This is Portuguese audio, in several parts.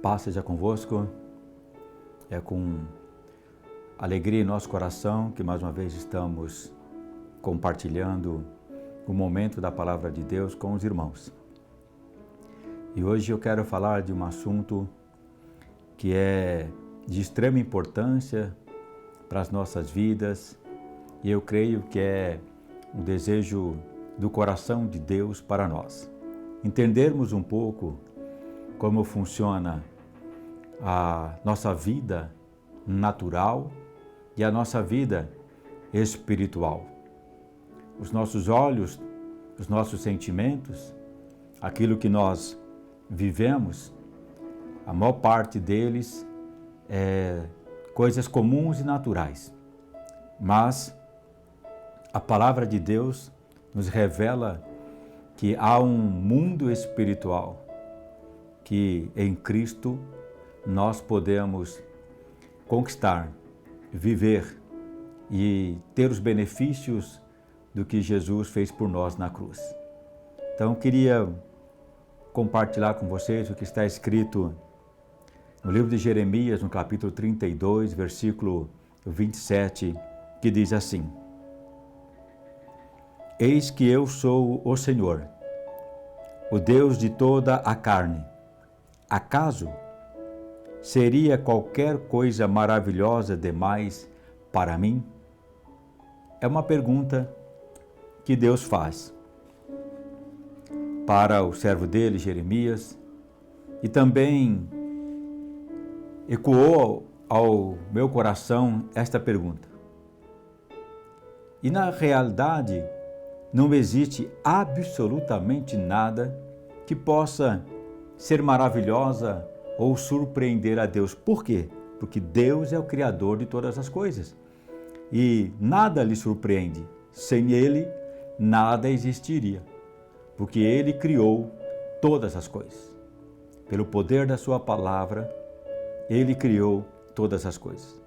Paz seja convosco. É com alegria em nosso coração que mais uma vez estamos compartilhando o momento da Palavra de Deus com os irmãos. E hoje eu quero falar de um assunto que é de extrema importância para as nossas vidas e eu creio que é um desejo do coração de Deus para nós. Entendermos um pouco como funciona a nossa vida natural e a nossa vida espiritual. Os nossos olhos, os nossos sentimentos, aquilo que nós vivemos, a maior parte deles é coisas comuns e naturais. Mas a palavra de Deus nos revela que há um mundo espiritual que em Cristo nós podemos conquistar, viver e ter os benefícios do que Jesus fez por nós na cruz. Então, queria compartilhar com vocês o que está escrito no livro de Jeremias, no capítulo 32, versículo 27, que diz assim: Eis que eu sou o Senhor, o Deus de toda a carne. Acaso seria qualquer coisa maravilhosa demais para mim? É uma pergunta que Deus faz para o servo dele, Jeremias, e também ecoou ao meu coração esta pergunta. E na realidade, não existe absolutamente nada que possa ser maravilhosa ou surpreender a Deus. Por quê? Porque Deus é o Criador de todas as coisas. E nada lhe surpreende. Sem Ele, nada existiria. Porque Ele criou todas as coisas. Pelo poder da Sua palavra, Ele criou todas as coisas.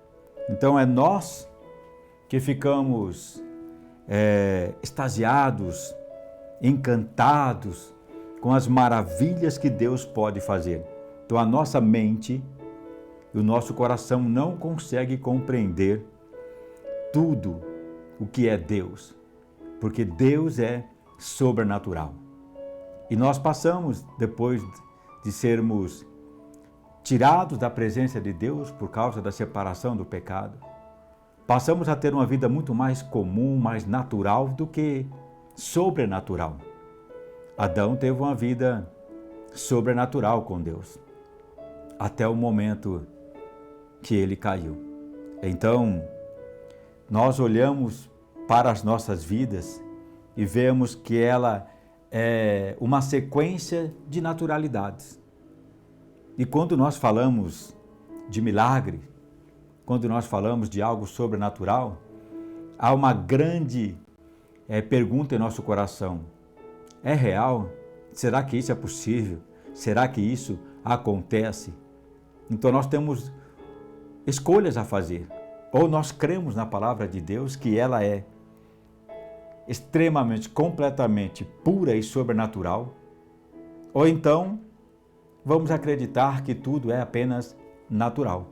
Então é nós que ficamos extasiados, encantados com as maravilhas que Deus pode fazer. Então a nossa mente e o nosso coração não conseguem compreender tudo o que é Deus, porque Deus é sobrenatural. E nós passamos, depois de sermos tirados da presença de Deus por causa da separação do pecado, passamos a ter uma vida muito mais comum, mais natural do que sobrenatural. Adão teve uma vida sobrenatural com Deus, até o momento que ele caiu. Então, nós olhamos para as nossas vidas e vemos que ela é uma sequência de naturalidades. E quando nós falamos de milagre, quando nós falamos de algo sobrenatural, há uma grande pergunta em nosso coração. É real? Será que isso é possível? Será que isso acontece? Então nós temos escolhas a fazer. Ou nós cremos na palavra de Deus que ela é extremamente, completamente pura e sobrenatural. Ou então vamos acreditar que tudo é apenas natural.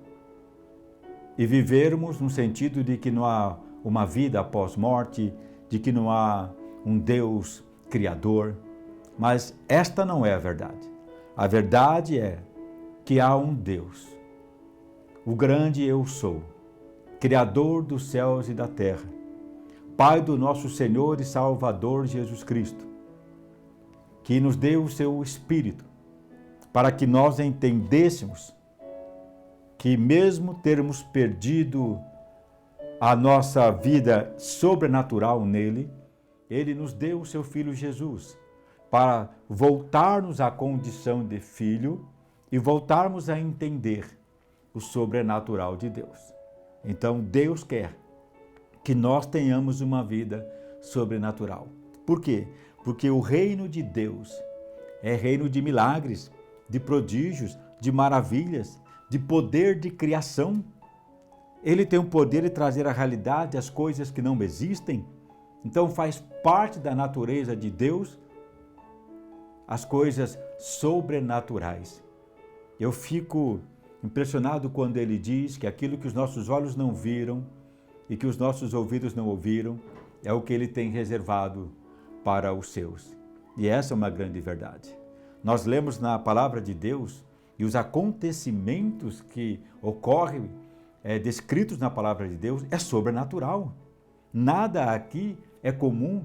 E vivermos no sentido de que não há uma vida após morte, de que não há um Deus Criador, mas esta não é a verdade. A verdade é que há um Deus, o grande Eu Sou, Criador dos céus e da terra, Pai do nosso Senhor e Salvador Jesus Cristo, que nos deu o seu Espírito, para que nós entendêssemos que mesmo termos perdido a nossa vida sobrenatural nele, Ele nos deu o seu Filho Jesus para voltarmos à condição de filho e voltarmos a entender o sobrenatural de Deus. Então Deus quer que nós tenhamos uma vida sobrenatural. Por quê? Porque o reino de Deus é reino de milagres, de prodígios, de maravilhas, de poder de criação. Ele tem o poder de trazer à realidade as coisas que não existem. Então faz parte da natureza de Deus as coisas sobrenaturais. Eu fico impressionado quando ele diz que aquilo que os nossos olhos não viram e que os nossos ouvidos não ouviram é o que ele tem reservado para os seus. E essa é uma grande verdade. Nós lemos na palavra de Deus e os acontecimentos que ocorrem descritos na palavra de Deus é sobrenatural. Nada aqui é comum,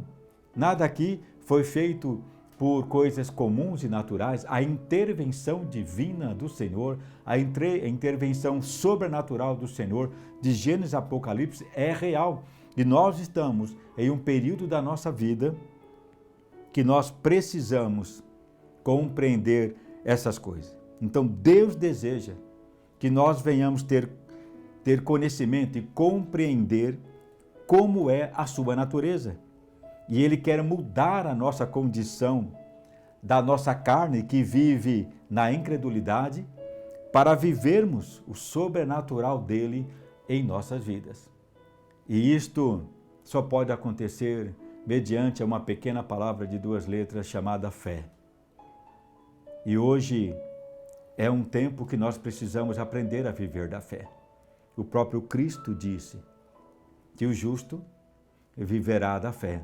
nada aqui foi feito por coisas comuns e naturais. A intervenção divina do Senhor, a intervenção sobrenatural do Senhor de Gênesis a Apocalipse é real. E nós estamos em um período da nossa vida que nós precisamos compreender essas coisas. Então Deus deseja que nós venhamos ter conhecimento e compreender como é a sua natureza. E Ele quer mudar a nossa condição da nossa carne que vive na incredulidade para vivermos o sobrenatural dele em nossas vidas. E isto só pode acontecer mediante uma pequena palavra de 2 letras chamada fé. E hoje é um tempo que nós precisamos aprender a viver da fé. O próprio Cristo disse que o justo viverá da fé.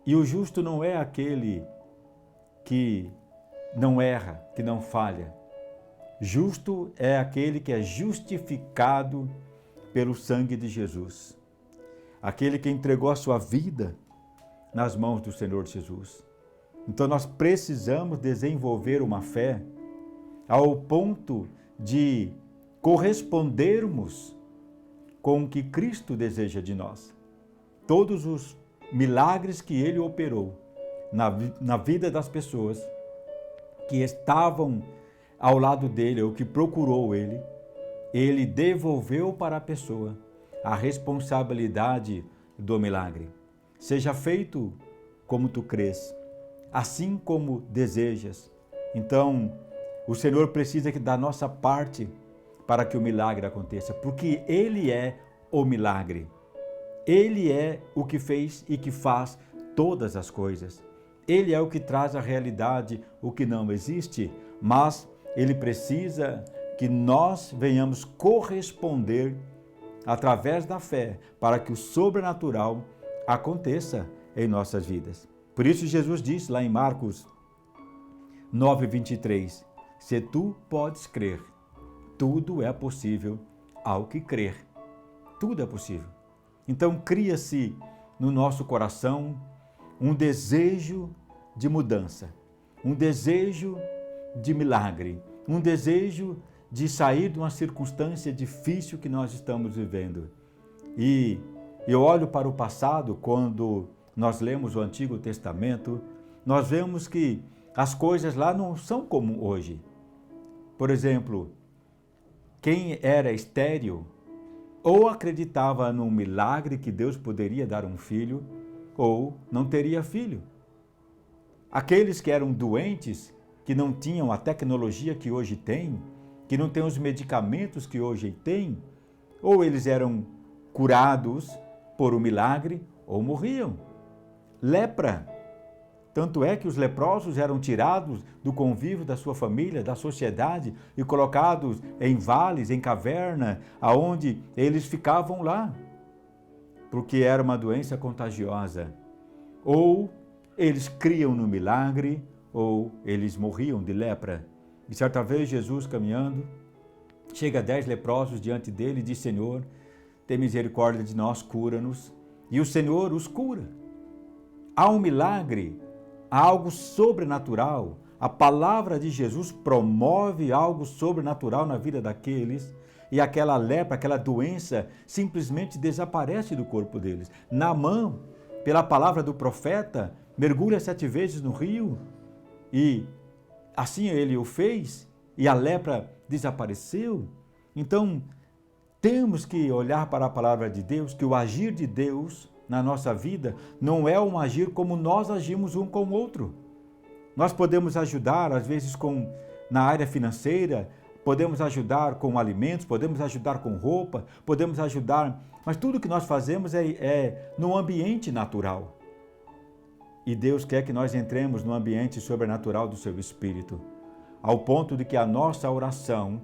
E o justo não é aquele que não erra, que não falha. Justo é aquele que é justificado pelo sangue de Jesus. Aquele que entregou a sua vida nas mãos do Senhor Jesus. Então nós precisamos desenvolver uma fé ao ponto de correspondermos com o que Cristo deseja de nós. Todos os milagres que Ele operou na vida das pessoas que estavam ao lado dele, ou que procurou ele, ele devolveu para a pessoa a responsabilidade do milagre. Seja feito como tu crês, assim como desejas. Então, o Senhor precisa da nossa parte para que o milagre aconteça, porque Ele é o milagre. Ele é o que fez e que faz todas as coisas. Ele é o que traz à realidade o que não existe, mas Ele precisa que nós venhamos corresponder através da fé para que o sobrenatural aconteça em nossas vidas. Por isso Jesus disse lá em Marcos 9:23, se tu podes crer, tudo é possível ao que crer. Tudo é possível. Então cria-se no nosso coração um desejo de mudança, um desejo de milagre, um desejo de sair de uma circunstância difícil que nós estamos vivendo. E eu olho para o passado, quando nós lemos o Antigo Testamento, nós vemos que as coisas lá não são como hoje. Por exemplo, quem era estéril ou acreditava num milagre que Deus poderia dar um filho, ou não teria filho. Aqueles que eram doentes, que não tinham a tecnologia que hoje tem, que não têm os medicamentos que hoje tem, ou eles eram curados por um milagre, ou morriam. Lepra. Tanto é que os leprosos eram tirados do convívio da sua família, da sociedade, e colocados em vales, em caverna, aonde eles ficavam lá, porque era uma doença contagiosa. Ou eles criam no milagre, ou eles morriam de lepra. E certa vez Jesus, caminhando, chega 10 leprosos diante dele e diz, Senhor, tem misericórdia de nós, cura-nos. E o Senhor os cura. Há um milagre, há algo sobrenatural. A palavra de Jesus promove algo sobrenatural na vida daqueles, e aquela lepra, aquela doença, simplesmente desaparece do corpo deles. Naamã, pela palavra do profeta, mergulha 7 vezes no rio, e assim ele o fez, e a lepra desapareceu. Então, temos que olhar para a palavra de Deus, que o agir de Deus na nossa vida não é um agir como nós agimos um com o outro. Nós podemos ajudar, às vezes, na área financeira, podemos ajudar com alimentos, podemos ajudar com roupa, podemos ajudar, mas tudo que nós fazemos é no ambiente natural. E Deus quer que nós entremos no ambiente sobrenatural do seu Espírito, ao ponto de que a nossa oração,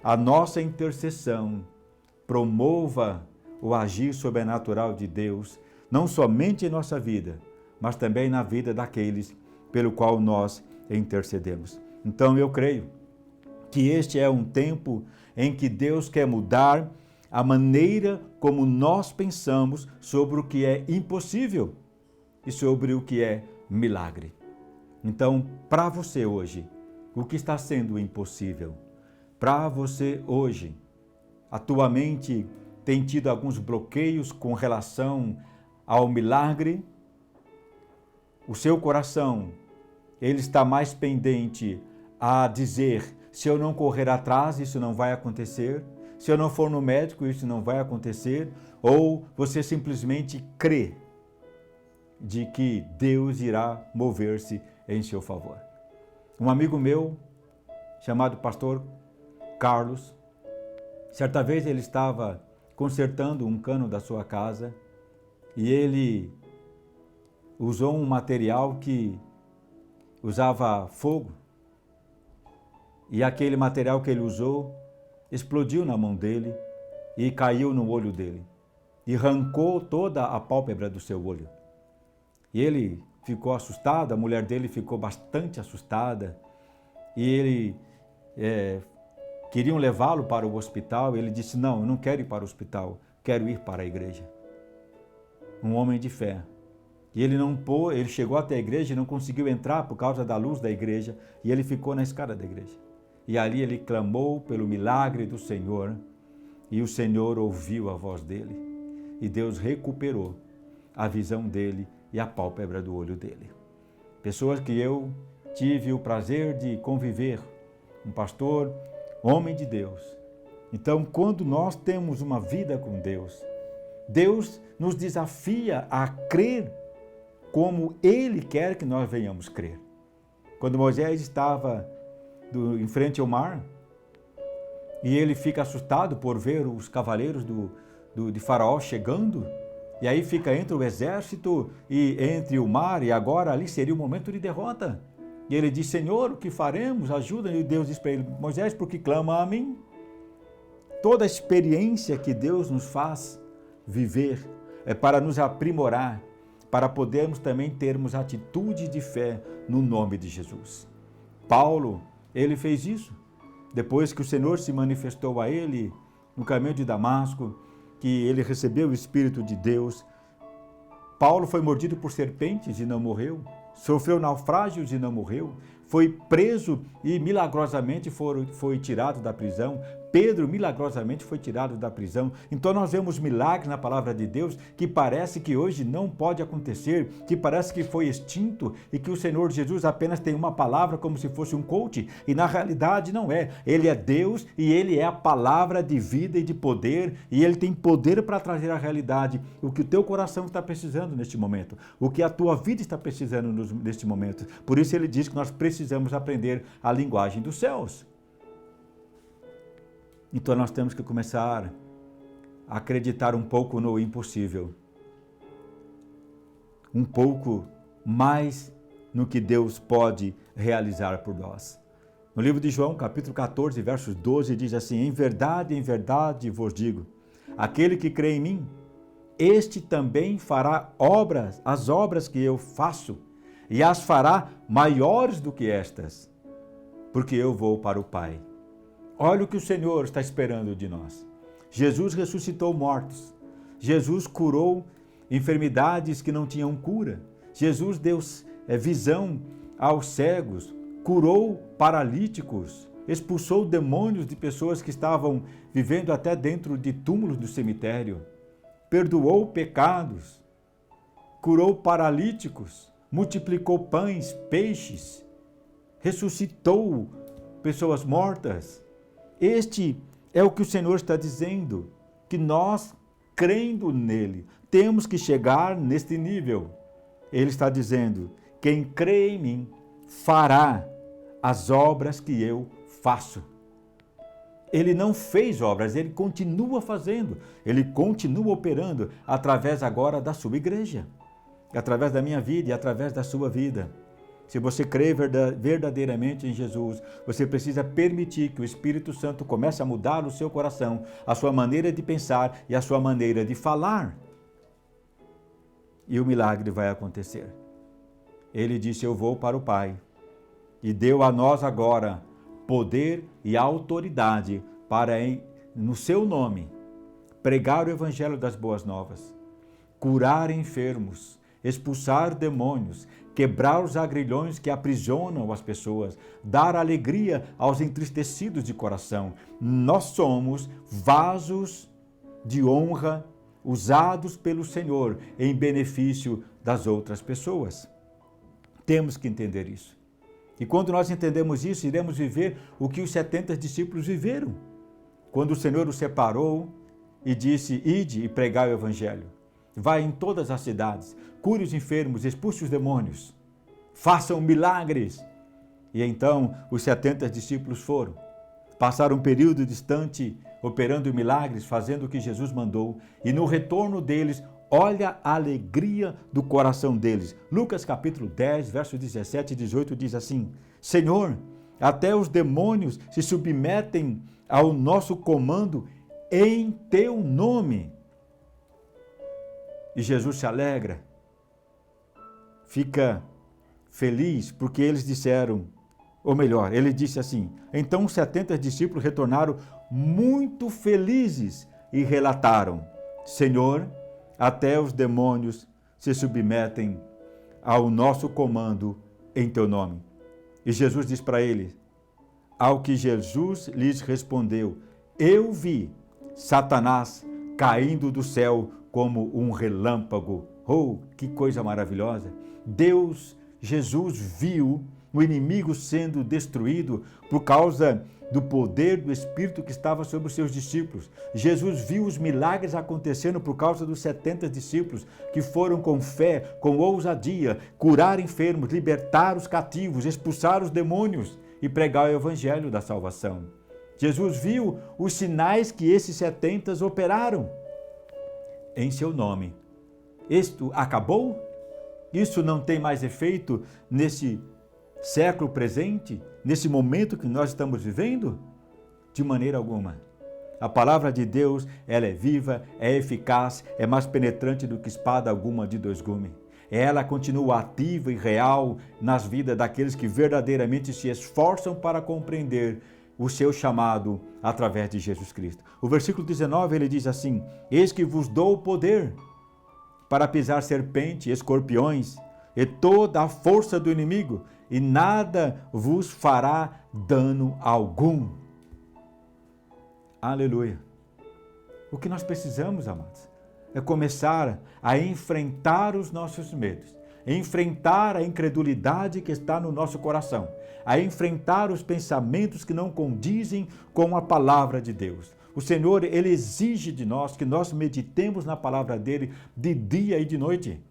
a nossa intercessão promova o agir sobrenatural de Deus, não somente em nossa vida, mas também na vida daqueles pelo qual nós intercedemos. Então eu creio que este é um tempo em que Deus quer mudar a maneira como nós pensamos sobre o que é impossível e sobre o que é milagre. Então, para você hoje, o que está sendo impossível? Para você hoje, a tua mente tem tido alguns bloqueios com relação ao milagre? O seu coração, ele está mais pendente a dizer, se eu não correr atrás, isso não vai acontecer? Se eu não for no médico, isso não vai acontecer? Ou você simplesmente crê de que Deus irá mover-se em seu favor? Um amigo meu, chamado pastor Carlos, certa vez ele estava consertando um cano da sua casa e ele usou um material que usava fogo. E aquele material que ele usou explodiu na mão dele e caiu no olho dele. E arrancou toda a pálpebra do seu olho. E ele ficou assustado, a mulher dele ficou bastante assustada. E ele queriam levá-lo para o hospital. Ele disse, não, eu não quero ir para o hospital, quero ir para a igreja. Um homem de fé. E ele chegou até a igreja e não conseguiu entrar por causa da luz da igreja. E ele ficou na escada da igreja. E ali ele clamou pelo milagre do Senhor. E o Senhor ouviu a voz dele. E Deus recuperou a visão dele e a pálpebra do olho dele. Pessoas que eu tive o prazer de conviver, um pastor, homem de Deus. Então, quando nós temos uma vida com Deus, Deus nos desafia a crer como Ele quer que nós venhamos crer. Quando Moisés estava em frente ao mar, e ele fica assustado por ver os cavaleiros de Faraó chegando, e aí fica entre o exército e entre o mar, e agora ali seria o momento de derrota. E ele diz, Senhor, o que faremos? Ajuda. E Deus diz para ele, Moisés, por que clama a mim? Toda a experiência que Deus nos faz viver é para nos aprimorar, para podermos também termos atitude de fé no nome de Jesus. Paulo, ele fez isso. Depois que o Senhor se manifestou a ele no caminho de Damasco, que ele recebeu o Espírito de Deus, Paulo foi mordido por serpentes e não morreu, sofreu naufrágios e não morreu, foi preso e milagrosamente foi tirado da prisão. Pedro milagrosamente foi tirado da prisão. Então nós vemos milagres na palavra de Deus que parece que hoje não pode acontecer, que parece que foi extinto e que o Senhor Jesus apenas tem uma palavra como se fosse um coach, e na realidade não é. Ele é Deus e Ele é a palavra de vida e de poder, e Ele tem poder para trazer à realidade o que o teu coração está precisando neste momento, o que a tua vida está precisando neste momento. Por isso Ele diz que nós precisamos aprender a linguagem dos céus. Então nós temos que começar a acreditar um pouco no impossível, um pouco mais no que Deus pode realizar por nós. No livro de João, capítulo 14, versos 12, diz assim, em verdade vos digo, aquele que crê em mim, este também fará as obras que eu faço, e as fará maiores do que estas, porque eu vou para o Pai. Olha o que o Senhor está esperando de nós. Jesus ressuscitou mortos. Jesus curou enfermidades que não tinham cura. Jesus deu visão aos cegos, curou paralíticos, expulsou demônios de pessoas que estavam vivendo até dentro de túmulos do cemitério, perdoou pecados, curou paralíticos, multiplicou pães, peixes, ressuscitou pessoas mortas. Este é o que o Senhor está dizendo, que nós, crendo nele, temos que chegar neste nível. Ele está dizendo, quem crê em mim fará as obras que eu faço. Ele não fez obras, ele continua fazendo, ele continua operando através agora da sua igreja, através da minha vida e através da sua vida. Se você crê verdadeiramente em Jesus, você precisa permitir que o Espírito Santo comece a mudar o seu coração, a sua maneira de pensar e a sua maneira de falar. E o milagre vai acontecer. Ele disse: eu vou para o Pai. E deu a nós agora poder e autoridade para, no seu nome, pregar o Evangelho das Boas Novas, curar enfermos, expulsar demônios, quebrar os agrilhões que aprisionam as pessoas, dar alegria aos entristecidos de coração. Nós somos vasos de honra usados pelo Senhor em benefício das outras pessoas. Temos que entender isso. E quando nós entendemos isso, iremos viver o que os 70 discípulos viveram. Quando o Senhor os separou e disse: ide e pregai o Evangelho. Vai em todas as cidades, cure os enfermos, expulse os demônios, façam milagres. E então os 70 discípulos foram. Passaram um período distante, operando milagres, fazendo o que Jesus mandou. E no retorno deles, olha a alegria do coração deles. Lucas capítulo 10, versos 17 e 18 diz assim: Senhor, até os demônios se submetem ao nosso comando em teu nome. E Jesus se alegra, fica feliz, porque eles disseram, ou melhor, ele disse assim: então os 70 discípulos retornaram muito felizes e relataram: Senhor, até os demônios se submetem ao nosso comando em teu nome. E Jesus diz para eles, ao que Jesus lhes respondeu: eu vi Satanás caindo do céu como um relâmpago. Oh, que coisa maravilhosa! Jesus viu o inimigo sendo destruído por causa do poder do Espírito que estava sobre os seus discípulos. Jesus viu os milagres acontecendo por causa dos 70 discípulos que foram com fé, com ousadia, curar enfermos, libertar os cativos, expulsar os demônios e pregar o Evangelho da salvação. Jesus viu os sinais que esses 70 operaram em seu nome. Isto acabou? Isso não tem mais efeito nesse século presente, nesse momento que nós estamos vivendo? De maneira alguma. A palavra de Deus, ela é viva, é eficaz, é mais penetrante do que espada alguma de dois gumes. Ela continua ativa e real nas vidas daqueles que verdadeiramente se esforçam para compreender o seu chamado através de Jesus Cristo. O versículo 19, ele diz assim: eis que vos dou o poder para pisar serpente, escorpiões e toda a força do inimigo, e nada vos fará dano algum. Aleluia! O que nós precisamos, amados, é começar a enfrentar os nossos medos, enfrentar a incredulidade que está no nosso coração, a enfrentar os pensamentos que não condizem com a palavra de Deus. O Senhor, Ele exige de nós que nós meditemos na palavra dEle de dia e de noite.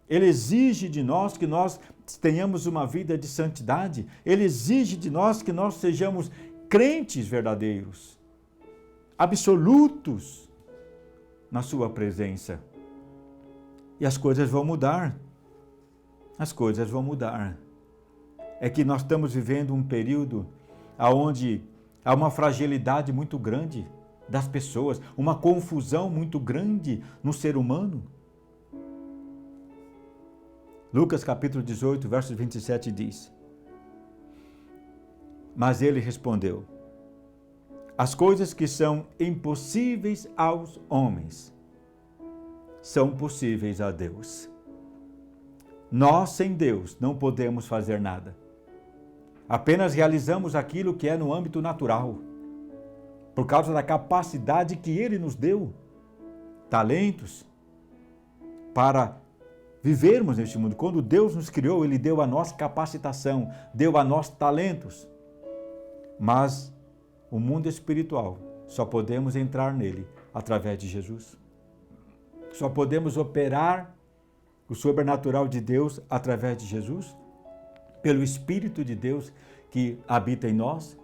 Ele exige de nós que nós tenhamos uma vida de santidade. Ele exige de nós que nós sejamos crentes verdadeiros, absolutos na sua presença. E as coisas vão mudar. As coisas vão mudar. É que nós estamos vivendo um período onde há uma fragilidade muito grande das pessoas, uma confusão muito grande no ser humano. Lucas capítulo 18, verso 27 diz: mas ele respondeu: as coisas que são impossíveis aos homens são possíveis a Deus. Nós, sem Deus, não podemos fazer nada. Apenas realizamos aquilo que é no âmbito natural, por causa da capacidade que Ele nos deu, talentos, para vivermos neste mundo. Quando Deus nos criou, Ele deu a nós capacitação, deu a nós talentos. Mas o mundo espiritual, só podemos entrar nele através de Jesus. Só podemos operar o sobrenatural de Deus através de Jesus, pelo Espírito de Deus que habita em nós.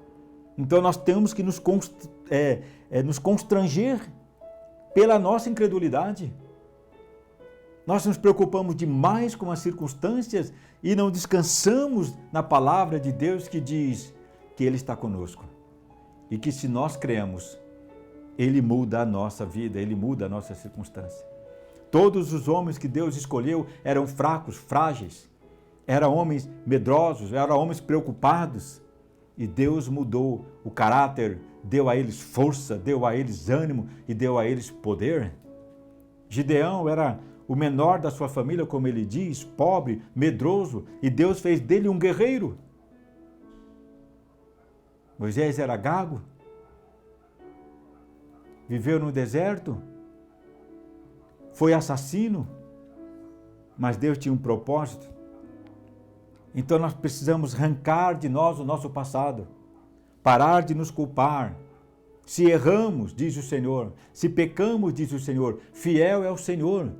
Então nós temos que nos constranger pela nossa incredulidade. Nós nos preocupamos demais com as circunstâncias e não descansamos na palavra de Deus que diz que Ele está conosco. E que se nós cremos, Ele muda a nossa vida, Ele muda a nossa circunstância. Todos os homens que Deus escolheu eram fracos, frágeis, eram homens medrosos, eram homens preocupados. E Deus mudou o caráter, deu a eles força, deu a eles ânimo e deu a eles poder. Gideão era o menor da sua família, como ele diz, pobre, medroso, e Deus fez dele um guerreiro. Moisés era gago, viveu no deserto, foi assassino, mas Deus tinha um propósito. Então nós precisamos arrancar de nós o nosso passado, parar de nos culpar. Se erramos, diz o Senhor, se pecamos, diz o Senhor, fiel é o Senhor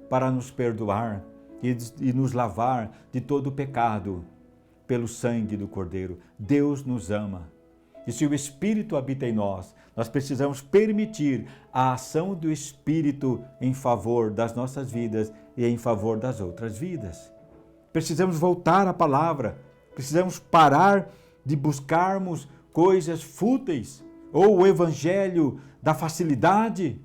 para nos perdoar e nos lavar de todo o pecado pelo sangue do Cordeiro. Deus nos ama. E se o Espírito habita em nós, nós precisamos permitir a ação do Espírito em favor das nossas vidas e em favor das outras vidas. Precisamos voltar à palavra, precisamos parar de buscarmos coisas fúteis ou o evangelho da facilidade.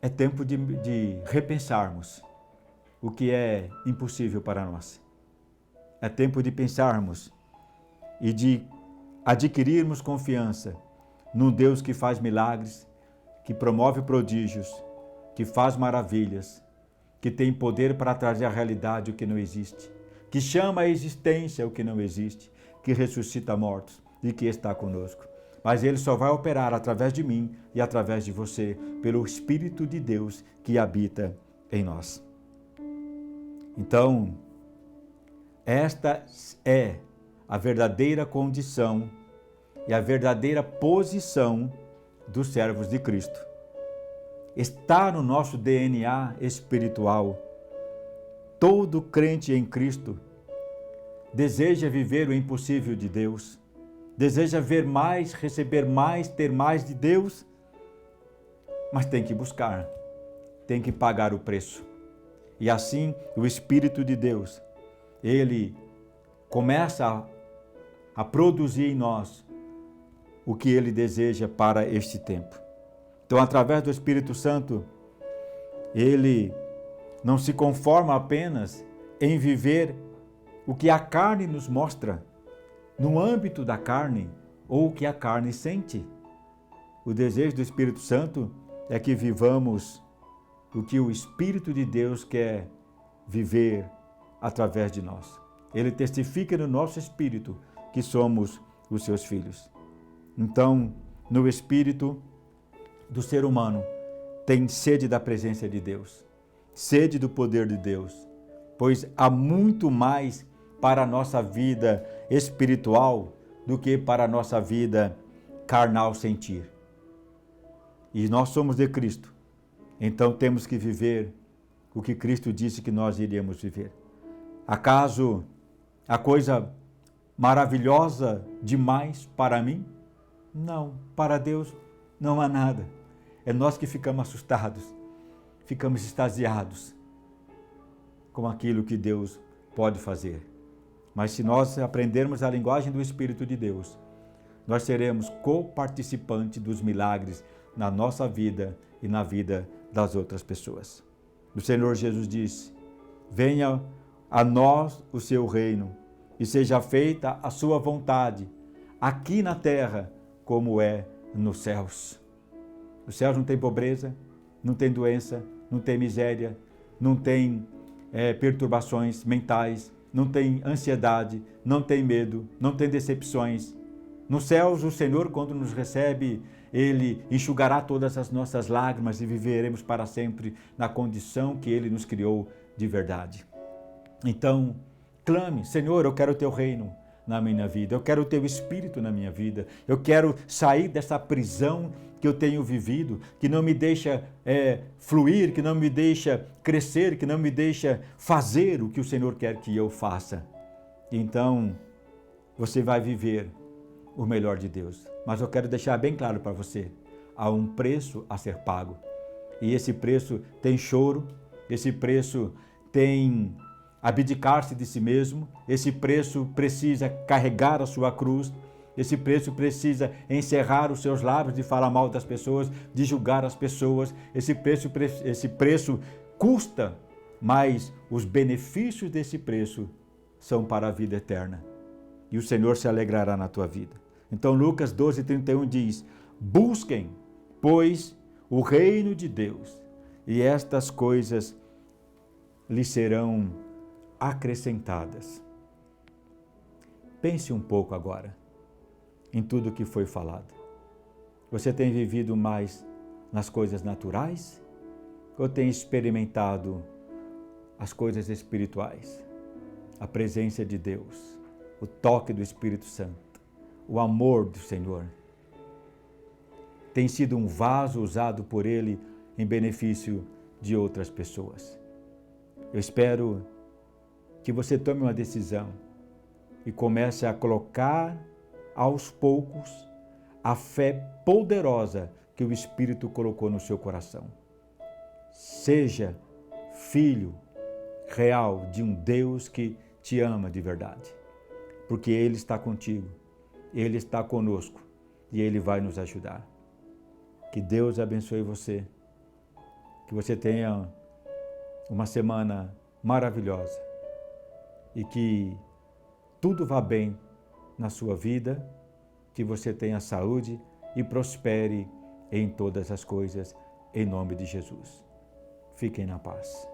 É tempo de repensarmos o que é impossível para nós. É tempo de pensarmos e de adquirirmos confiança num Deus que faz milagres, que promove prodígios, que faz maravilhas, que tem poder para trazer à realidade o que não existe, que chama à existência o que não existe, que ressuscita mortos e que está conosco. Mas Ele só vai operar através de mim e através de você, pelo Espírito de Deus que habita em nós. Então, esta é a verdadeira condição e a verdadeira posição dos servos de Cristo. Está no nosso DNA espiritual. Todo crente em Cristo deseja viver o impossível de Deus, deseja ver mais, receber mais, ter mais de Deus, mas tem que buscar, tem que pagar o preço. E assim, o Espírito de Deus, Ele começa a produzir em nós o que Ele deseja para este tempo. Então, através do Espírito Santo, Ele não se conforma apenas em viver o que a carne nos mostra, no âmbito da carne, ou o que a carne sente. O desejo do Espírito Santo é que vivamos o que o Espírito de Deus quer viver através de nós. Ele testifica no nosso espírito que somos os seus filhos. Então, no espírito do ser humano, tem sede da presença de Deus, sede do poder de Deus, pois há muito mais para a nossa vida espiritual do que para a nossa vida carnal sentir. E nós somos de Cristo, então temos que viver o que Cristo disse que nós iríamos viver. Acaso a coisa maravilhosa demais para mim? Não, para Deus não há nada. É nós que ficamos assustados, ficamos extasiados com aquilo que Deus pode fazer. Mas se nós aprendermos a linguagem do Espírito de Deus, nós seremos coparticipantes dos milagres na nossa vida e na vida das outras pessoas. O Senhor Jesus disse: venha a nós o seu reino e seja feita a sua vontade, aqui na terra como é nos céus. Os céus não tem pobreza, não tem doença, não tem miséria, não tem perturbações mentais, não tem ansiedade, não tem medo, não tem decepções. Nos céus, o Senhor, quando nos recebe, Ele enxugará todas as nossas lágrimas e viveremos para sempre na condição que Ele nos criou de verdade. Então, clame: Senhor, eu quero o Teu reino na minha vida, eu quero o Teu Espírito na minha vida, eu quero sair dessa prisão que eu tenho vivido, que não me deixa fluir, que não me deixa crescer, que não me deixa fazer o que o Senhor quer que eu faça. Então, você vai viver o melhor de Deus. Mas eu quero deixar bem claro para você, há um preço a ser pago. E esse preço tem choro, esse preço tem abdicar-se de si mesmo, esse preço precisa carregar a sua cruz, esse preço precisa encerrar os seus lábios de falar mal das pessoas, de julgar as pessoas. Esse preço custa, mas os benefícios desse preço são para a vida eterna. E o Senhor se alegrará na tua vida. Então Lucas 12:31 diz: busquem, pois, o reino de Deus, e estas coisas lhes serão acrescentadas. Pense um pouco agora em tudo que foi falado. Você tem vivido mais nas coisas naturais ou tem experimentado as coisas espirituais? A presença de Deus, o toque do Espírito Santo, o amor do Senhor. Tem sido um vaso usado por Ele em benefício de outras pessoas. Eu espero que você tome uma decisão e comece a colocar aos poucos a fé poderosa que o Espírito colocou no seu coração. Seja filho real de um Deus que te ama de verdade, porque Ele está contigo, Ele está conosco e Ele vai nos ajudar. Que Deus abençoe você, que você tenha uma semana maravilhosa e que tudo vá bem na sua vida, que você tenha saúde e prospere em todas as coisas, em nome de Jesus. Fiquem na paz.